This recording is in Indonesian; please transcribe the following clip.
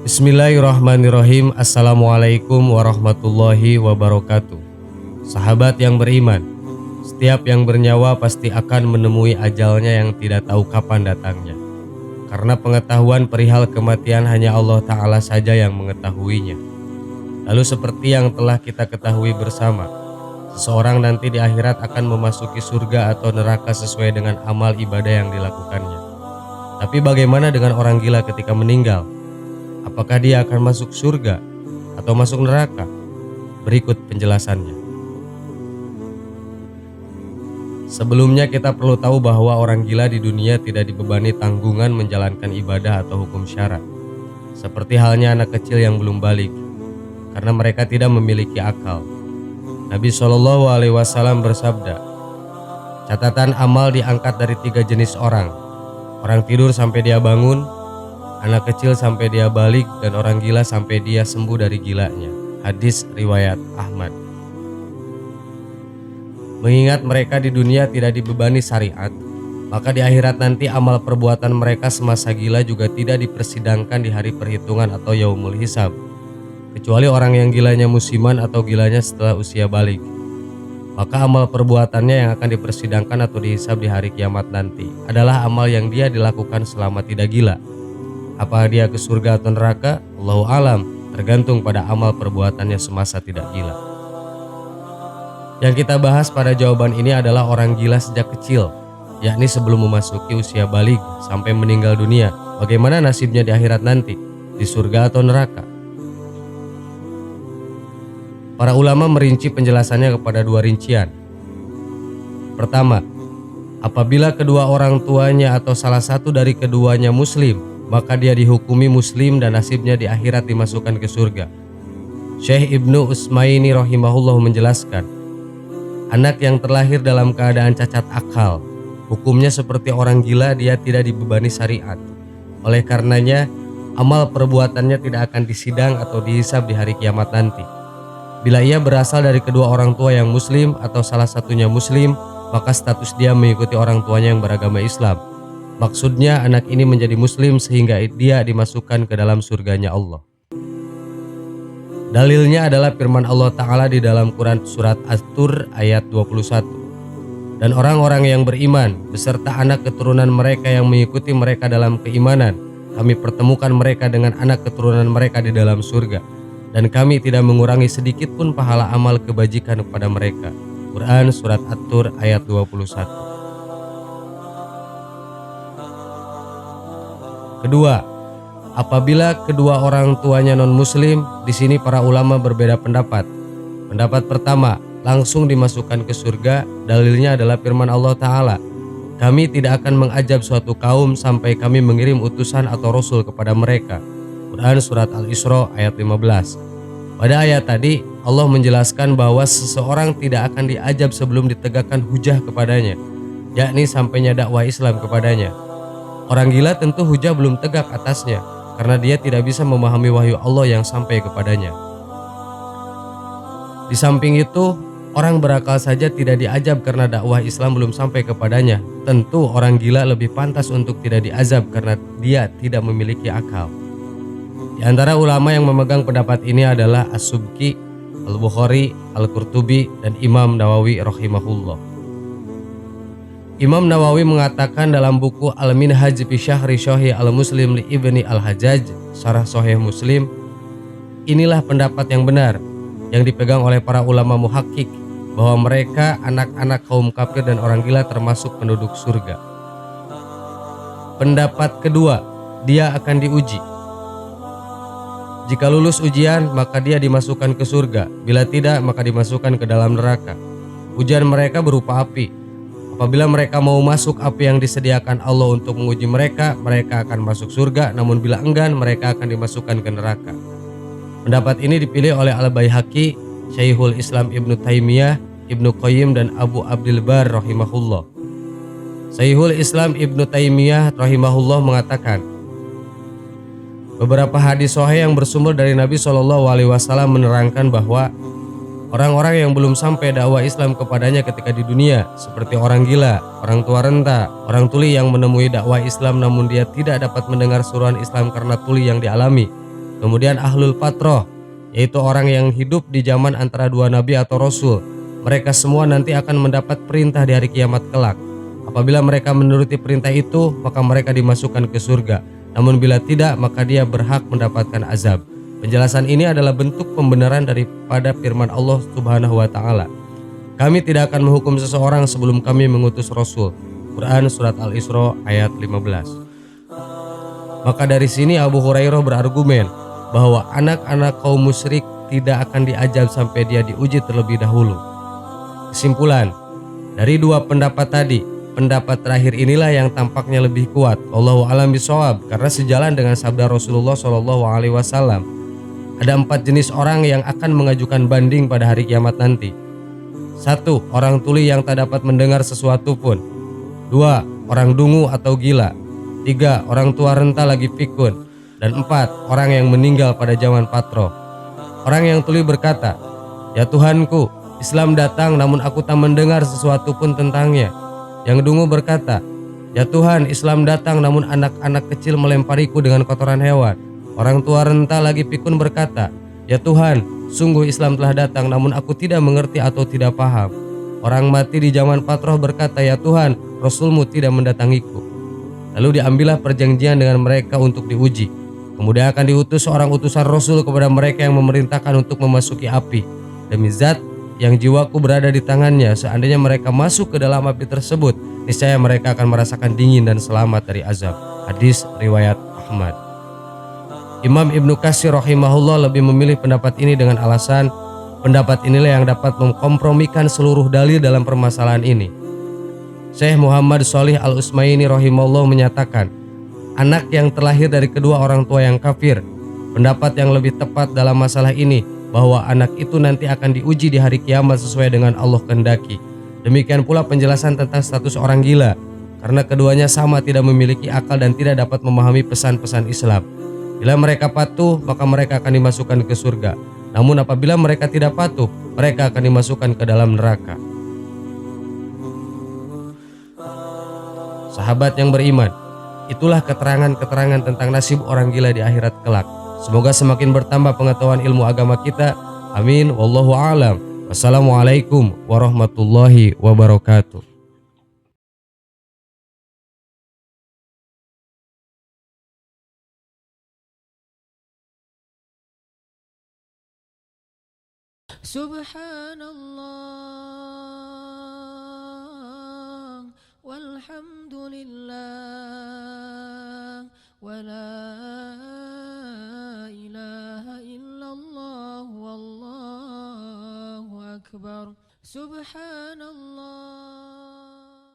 Bismillahirrahmanirrahim. Assalamualaikum warahmatullahi wabarakatuh. Sahabat yang beriman, setiap yang bernyawa pasti akan menemui ajalnya yang tidak tahu kapan datangnya. Karena pengetahuan perihal kematian hanya Allah Ta'ala saja yang mengetahuinya. Lalu seperti yang telah kita ketahui bersama, seseorang nanti di akhirat akan memasuki surga atau neraka sesuai dengan amal ibadah yang dilakukannya. Tapi bagaimana dengan orang gila ketika meninggal? Apakah dia akan masuk surga atau masuk neraka? Berikut penjelasannya. Sebelumnya kita perlu tahu bahwa orang gila di dunia tidak dibebani tanggungan menjalankan ibadah atau hukum syara. Seperti halnya anak kecil yang belum balik, karena mereka tidak memiliki akal. Nabi SAW bersabda, catatan amal diangkat dari 3 jenis orang. Orang tidur sampai dia bangun, anak kecil sampai dia balik, dan orang gila sampai dia sembuh dari gilanya. Hadis riwayat Ahmad. Mengingat mereka di dunia tidak dibebani syariat, maka di akhirat nanti amal perbuatan mereka semasa gila juga tidak dipersidangkan di hari perhitungan atau yaumul hisab, kecuali orang yang gilanya musiman atau gilanya setelah usia balik. Maka amal perbuatannya yang akan dipersidangkan atau dihisab di hari kiamat nanti adalah amal yang dia dilakukan selama tidak gila. Apa dia ke surga atau neraka? Allahu alam, tergantung pada amal perbuatannya semasa tidak gila. Yang kita bahas pada jawaban ini adalah orang gila sejak kecil, yakni sebelum memasuki usia baligh sampai meninggal dunia. Bagaimana nasibnya di akhirat nanti? Di surga atau neraka? Para ulama merinci penjelasannya kepada 2 rincian. Pertama, apabila kedua orang tuanya atau salah satu dari keduanya muslim, maka dia dihukumi muslim dan nasibnya di akhirat dimasukkan ke surga. Syekh Ibnu Utsmaini rahimahullah menjelaskan, anak yang terlahir dalam keadaan cacat akal, hukumnya seperti orang gila, dia tidak dibebani syariat. Oleh karenanya, amal perbuatannya tidak akan disidang atau dihisab di hari kiamat nanti. Bila ia berasal dari kedua orang tua yang muslim atau salah satunya muslim, maka status dia mengikuti orang tuanya yang beragama Islam. Maksudnya anak ini menjadi muslim sehingga dia dimasukkan ke dalam surganya Allah. Dalilnya adalah firman Allah Ta'ala di dalam Quran surat At-Tur ayat 21. Dan orang-orang yang beriman beserta anak keturunan mereka yang mengikuti mereka dalam keimanan, kami pertemukan mereka dengan anak keturunan mereka di dalam surga, dan kami tidak mengurangi sedikit pun pahala amal kebajikan kepada mereka. Quran surat At-Tur ayat 21. Kedua, apabila kedua orang tuanya non-muslim, di sini para ulama berbeda pendapat. Pendapat pertama, langsung dimasukkan ke surga. Dalilnya adalah firman Allah Ta'ala, kami tidak akan mengajab suatu kaum sampai kami mengirim utusan atau rasul kepada mereka. Quran surat Al-Isra ayat 15. Pada ayat tadi, Allah menjelaskan bahwa seseorang tidak akan diajab sebelum ditegakkan hujah kepadanya, yakni sampainya dakwah Islam kepadanya. Orang gila tentu hujah belum tegak atasnya, karena dia tidak bisa memahami wahyu Allah yang sampai kepadanya. Di samping itu, orang berakal saja tidak diazab karena dakwah Islam belum sampai kepadanya. Tentu orang gila lebih pantas untuk tidak diazab karena dia tidak memiliki akal. Di antara ulama yang memegang pendapat ini adalah As-Subki, Al-Bukhari, Al-Qurtubi, dan Imam Nawawi rahimahullah. Imam Nawawi mengatakan dalam buku Al-Minhaj fi Syahri Sahih Al-Muslim li Ibni Al-Hajjaj, Syarah Sahih Muslim, inilah pendapat yang benar yang dipegang oleh para ulama muhakkik, bahwa mereka anak-anak kaum kafir dan orang gila termasuk penduduk surga. Pendapat kedua, dia akan diuji. Jika lulus ujian, maka dia dimasukkan ke surga. Bila tidak, maka dimasukkan ke dalam neraka. Ujian mereka berupa api. Apabila mereka mau masuk api yang disediakan Allah untuk menguji mereka, mereka akan masuk surga. Namun bila enggan, mereka akan dimasukkan ke neraka. Pendapat ini dipilih oleh Al-Baihaqi, Syekhul Islam Ibnu Taimiyah, Ibnu Qayyim, dan Abu Abdul Bar rahimahullah. Syekhul Islam Ibnu Taimiyah rahimahullah mengatakan, beberapa hadis sahih yang bersumber dari Nabi SAW menerangkan bahwa orang-orang yang belum sampai dakwah Islam kepadanya ketika di dunia, seperti orang gila, orang tua renta, orang tuli yang menemui dakwah Islam namun dia tidak dapat mendengar suruhan Islam karena tuli yang dialami, Kemudian ahlul fatrah, yaitu orang yang hidup di zaman antara dua nabi atau rasul. Mereka semua nanti akan mendapat perintah di hari kiamat kelak. Apabila mereka menuruti perintah itu, maka mereka dimasukkan ke surga. Namun bila tidak, maka dia berhak mendapatkan azab. Penjelasan ini adalah bentuk pembenaran daripada firman Allah Subhanahu wa taala. Kami tidak akan menghukum seseorang sebelum kami mengutus rasul. Quran surat Al-Isra ayat 15. Maka dari sini Abu Hurairah berargumen bahwa anak-anak kaum musyrik tidak akan diazab sampai dia diuji terlebih dahulu. Kesimpulan, dari dua pendapat tadi, pendapat terakhir inilah yang tampaknya lebih kuat. Wallahu a'lam bishawab, karena sejalan dengan sabda Rasulullah SAW. Ada 4 jenis orang yang akan mengajukan banding pada hari kiamat nanti. 1. Orang tuli yang tak dapat mendengar sesuatu pun. 2. Orang dungu atau gila. 3. Orang tua renta lagi pikun. Dan 4. Orang yang meninggal pada zaman patro. Orang yang tuli berkata, "Ya Tuhanku, Islam datang namun aku tak mendengar sesuatu pun tentangnya." Yang dungu berkata, "Ya Tuhan, Islam datang namun anak-anak kecil melempariku dengan kotoran hewan." Orang tua renta lagi pikun berkata, "Ya Tuhan, sungguh Islam telah datang namun aku tidak mengerti atau tidak paham." Orang mati di zaman patroh berkata, "Ya Tuhan, Rasulmu tidak mendatangiku." Lalu diambillah perjanjian dengan mereka untuk diuji. Kemudian akan diutus seorang utusan Rasul kepada mereka yang memerintahkan untuk memasuki api. Demi zat yang jiwaku berada di tangannya, seandainya mereka masuk ke dalam api tersebut, niscaya mereka akan merasakan dingin dan selamat dari azab. Hadis riwayat Ahmad. Imam Ibnu Katsir rahimahullah lebih memilih pendapat ini dengan alasan pendapat inilah yang dapat mengkompromikan seluruh dalil dalam permasalahan ini. Syekh Muhammad Shalih Al-Utsmaini rahimahullah menyatakan, anak yang terlahir dari kedua orang tua yang kafir. Pendapat yang lebih tepat dalam masalah ini bahwa anak itu nanti akan diuji di hari kiamat sesuai dengan Allah kehendaki. Demikian pula penjelasan tentang status orang gila, karena keduanya sama tidak memiliki akal dan tidak dapat memahami pesan-pesan Islam. Bila mereka patuh, maka mereka akan dimasukkan ke surga. Namun apabila mereka tidak patuh, mereka akan dimasukkan ke dalam neraka. Sahabat yang beriman, itulah keterangan-keterangan tentang nasib orang gila di akhirat kelak. Semoga semakin bertambah pengetahuan ilmu agama kita. Amin. Wallahu a'lam. Wassalamualaikum warahmatullahi wabarakatuh. Subhanallah walhamdulillah wa la ilaha illallah wallahu akbar. Subhanallah.